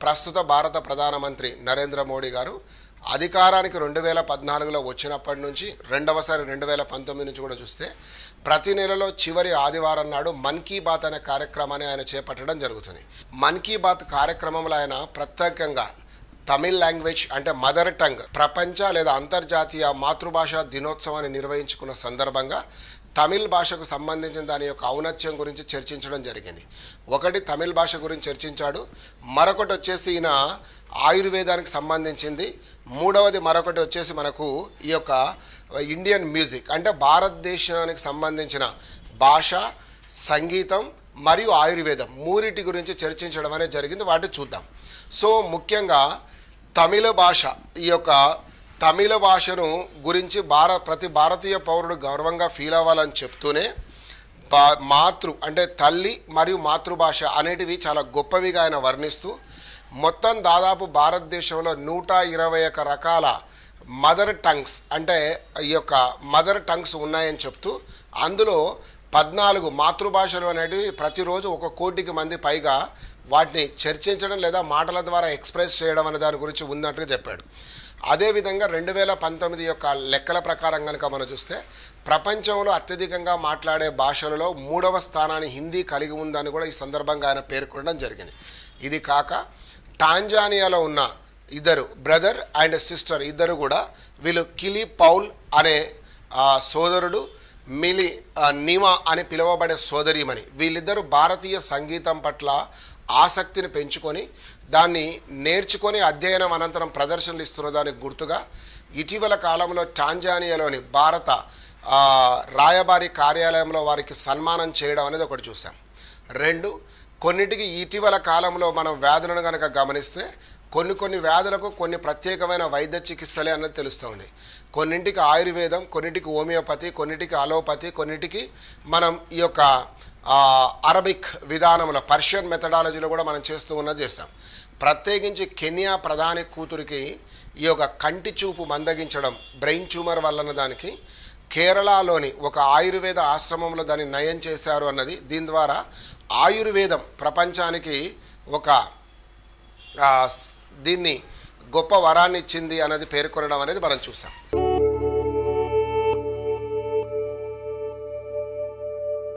ప్రస్తుత భారత ప్రధానమంత్రి నరేంద్ర మోడీ గారు అధికారానికి 2014లో వచ్చినప్పటి నుంచి రెండవసారి 2019 నుంచి కూడా చూస్తే ప్రతి నెలలో చివరి ఆదివారం నాడు మన్ కీ బాత్ అనే కార్యక్రమాన్ని ఆయన చేపట్టడం జరుగుతుంది. మన్ కీ బాత్ కార్యక్రమంలో ఆయన ప్రత్యేకంగా తమిళ్ లాంగ్వేజ్ అంటే మదర్ టంగ్ ప్రపంచ లేదా అంతర్జాతీయ మాతృభాష దినోత్సవాన్ని నిర్వహించుకున్న సందర్భంగా తమిళ్ భాషకు సంబంధించిన దాని యొక్క ఔన్నత్యం గురించి చర్చించడం జరిగింది. ఒకటి తమిళ్ భాష గురించి చర్చించాడు, మరొకటి వచ్చేసి ఈయన ఆయుర్వేదానికి సంబంధించింది, మూడవది మరొకటి వచ్చేసి మనకు ఈ యొక్క ఇండియన్ మ్యూజిక్ అంటే భారతదేశానికి సంబంధించిన భాష, సంగీతం మరియు ఆయుర్వేదం మూరిటి గురించి చర్చించడం అనేది జరిగింది. వాటిని చూద్దాం. సో ముఖ్యంగా తమిళ భాష, ఈ యొక్క తమిళ భాషను గురించి ప్రతి భారతీయ పౌరుడు గౌరవంగా ఫీల్ అవ్వాలని చెప్తూనే మాతృ అంటే తల్లి మరియు మాతృభాష అనేటివి చాలా గొప్పవిగా ఆయన వర్ణిస్తూ మొత్తం దాదాపు భారతదేశంలో 121 రకాల మదర్ టంగ్స్ అంటే ఈ యొక్క మదర్ టంగ్స్ ఉన్నాయని చెప్తూ అందులో 14 మాతృభాషలు అనేటివి ప్రతిరోజు 1 కోటికి మంది పైగా వాటిని చర్చించడం లేదా మాటల ద్వారా ఎక్స్ప్రెస్ చేయడం అనే దాని గురించి ఉన్నట్టుగా చెప్పాడు. అదేవిధంగా 2019 యొక్క లెక్కల ప్రకారం కనుక మనం చూస్తే ప్రపంచంలో అత్యధికంగా మాట్లాడే భాషలలో 3వ స్థానాన్ని హిందీ కలిగి ఉందని కూడా ఈ సందర్భంగా ఆయన పేర్కొనడం జరిగింది. ఇది కాక టాంజానియాలో ఉన్న ఇద్దరు బ్రదర్ అండ్ సిస్టర్ ఇద్దరు కూడా వీళ్ళు కిలి పౌల్ అనే సోదరుడు, మిలి నిమా అని పిలువబడే సోదరిమణి, వీళ్ళిద్దరూ భారతీయ సంగీతం పట్ల ఆసక్తిని పెంచుకొని దాన్ని నేర్చుకొని అధ్యయనం అనంతరం ప్రదర్శనలు ఇస్తున్న దానికి గుర్తుగా ఇటీవల కాలంలో టాంజానియాలోని భారత రాయబారి కార్యాలయంలో వారికి సన్మానం చేయడం అనేది ఒకటి చూసాం. 2 కొన్నిటికి ఇటీవల కాలంలో మనం వ్యాధులను కనుక గమనిస్తే కొన్ని వ్యాధులకు కొన్ని ప్రత్యేకమైన వైద్య చికిత్సలే అన్నది తెలుస్తుంది. కొన్నింటికి ఆయుర్వేదం, కొన్నిటికి హోమియోపతి, కొన్నిటికి అలోపతి, కొన్నిటికి మనం ఈ యొక్క అరబిక్ విధానంలో పర్షియన్ మెథడాలజీలో కూడా మనం చేస్తూ ఉన్నది చేస్తాం. ప్రత్యేకించి కెన్యా ప్రధాని కూతురికి ఈ యొక్క కంటి చూపు మందగించడం బ్రెయిన్ ట్యూమర్ వలన దానికి కేరళలోని ఒక ఆయుర్వేద ఆశ్రమంలో దాన్ని నయం చేశారు అన్నది, దీని ద్వారా ఆయుర్వేదం ప్రపంచానికి ఒక దీన్ని గొప్ప వరాన్ని ఇచ్చింది అన్నది పేర్కొనడం అనేది మనం చూసాం.